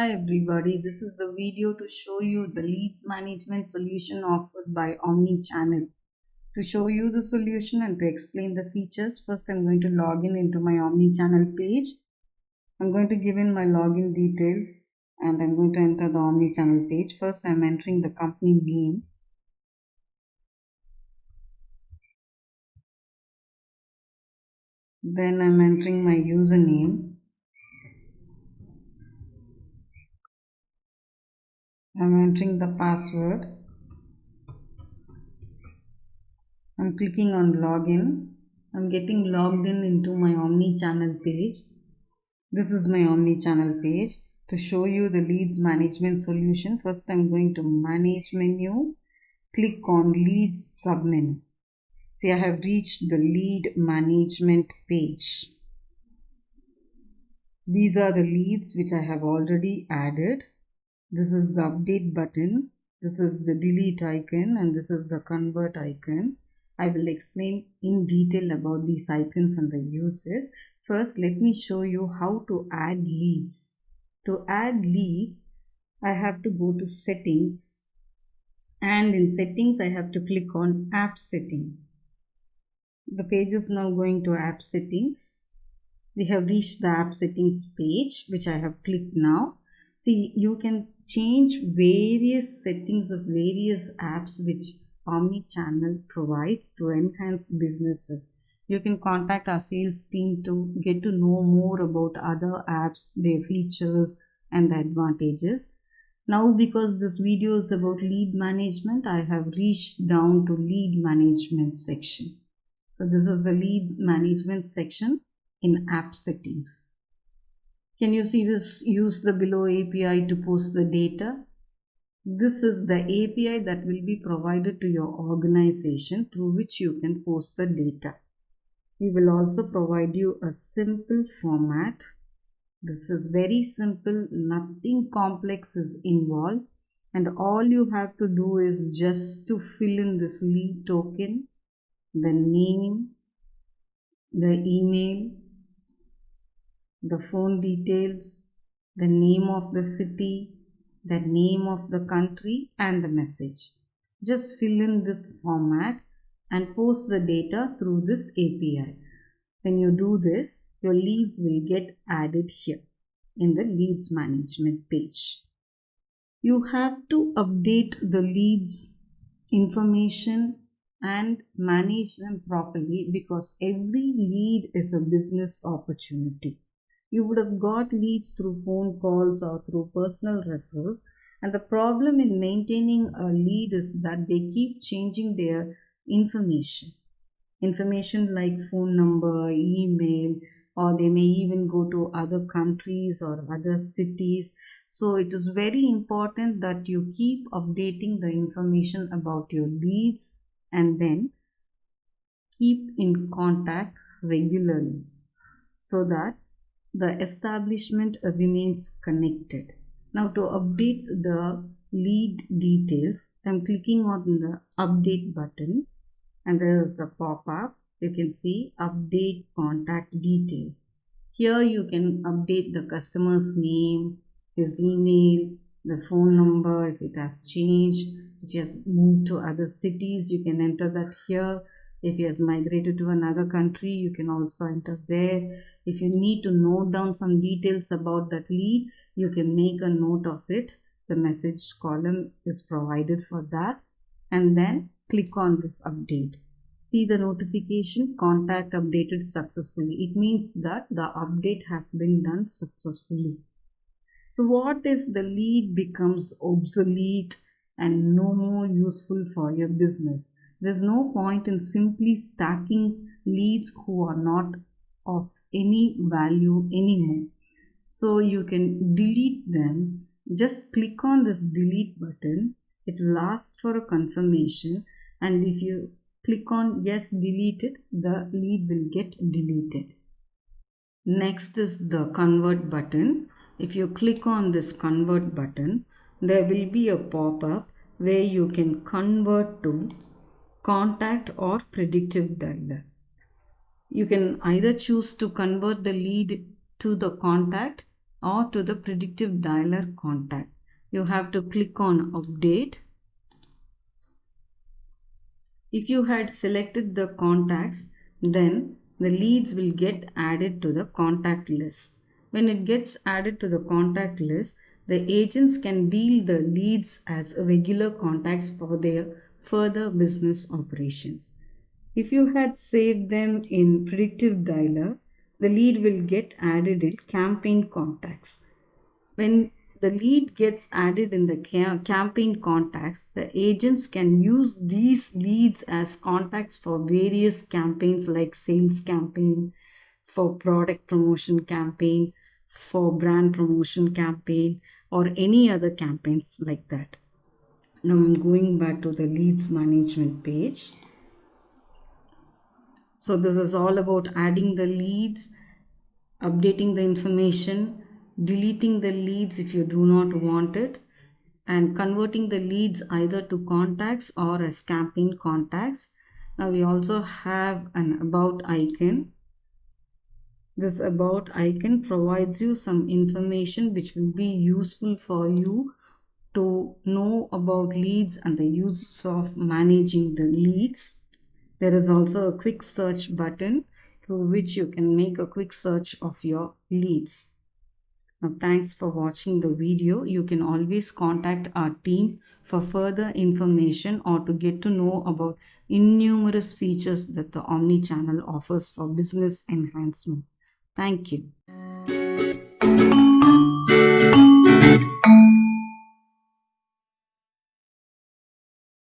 Hi everybody, this is a video to show you the leads management solution offered by Omnichannel. To show you the solution and to explain the features, first I'm going to log in into my Omnichannel page. I'm going to give in my login details and I'm going to enter the Omnichannel page. First I'm entering the company name. Then I'm entering my username. I'm entering the password. I'm clicking on login. I'm getting logged in into my Omnichannel page. This is my Omnichannel page. To show you the leads management solution, first I'm going to manage menu, click on leads submenu. See, I have reached the lead management page. These are the leads which I have already added. This is the update button, this is the delete icon, and this is the convert icon. I will explain in detail about these icons and the uses. First, let me show you how to add leads. To add leads, I have to go to settings, and in settings I have to click on app settings. The page is now going to app settings. We have reached the app settings page, which I have clicked now. See, you can change various settings of various apps which Omnichannel provides to enhance businesses. You can contact our sales team to get to know more about other apps, their features and the advantages. Now, because this video is about lead management, I have reached down to lead management section. So this is the lead management section in app settings. Can you see this? Use the below API to post the data. This is the API that will be provided to your organization through which you can post the data. We will also provide you a simple format. This is very simple, nothing complex is involved, and all you have to do is just to fill in this lead token, the name, the email, the phone details, the name of the city, the name of the country and the message. Just fill in this format and post the data through this API. When you do this, your leads will get added here in the leads management page. You have to update the leads information and manage them properly, because every lead is a business opportunity. You would have got leads through phone calls or through personal referrals, and the problem in maintaining a lead is that they keep changing their information like phone number, email, or they may even go to other countries or other cities. So it is very important that you keep updating the information about your leads and then keep in contact regularly so that the establishment remains connected. Now, to update the lead details, I'm clicking on the update button and there is a pop-up. You can see update contact details. Here you can update the customer's name, his email, the phone number if it has changed. If he has moved to other cities, you can enter that here. If he has migrated to another country, you can also enter there. If you need to note down some details about that lead, you can make a note of it. The message column is provided for that. And then click on this update. See the notification, contact updated successfully. It means that the update has been done successfully. So what if the lead becomes obsolete and no more useful for your business? There's no point in simply stacking leads who are not of any value anymore. So you can delete them. Just click on this delete button. It will ask for a confirmation, and if you click on yes, delete it, the lead will get deleted. Next is the convert button. If you click on this convert button, there will be a pop-up where you can convert to contact or predictive dialer. You can either choose to convert the lead to the contact. or to the predictive dialer contact. You have to click on update. If you had selected the contacts, then the leads will get added to the contact list. When it gets added to the contact list, the agents can deal the leads as regular contacts for their further business operations. If you had saved them in predictive dialer, the lead will get added in campaign contacts. When the lead gets added in the campaign contacts, the agents can use these leads as contacts for various campaigns like sales campaign, for product promotion campaign, for brand promotion campaign, or any other campaigns like that. Now I'm going back to the leads management page. So this is all about adding the leads, updating the information, deleting the leads if you do not want it, and converting the leads either to contacts or as campaign contacts. Now we also have an about icon. This about icon provides you some information which will be useful for you to know about leads and the use of managing the leads. There is also a quick search button through which you can make a quick search of your leads. Now, thanks for watching the video. You can always contact our team for further information or to get to know about innumerous features that the Omnichannel offers for business enhancement. Thank you.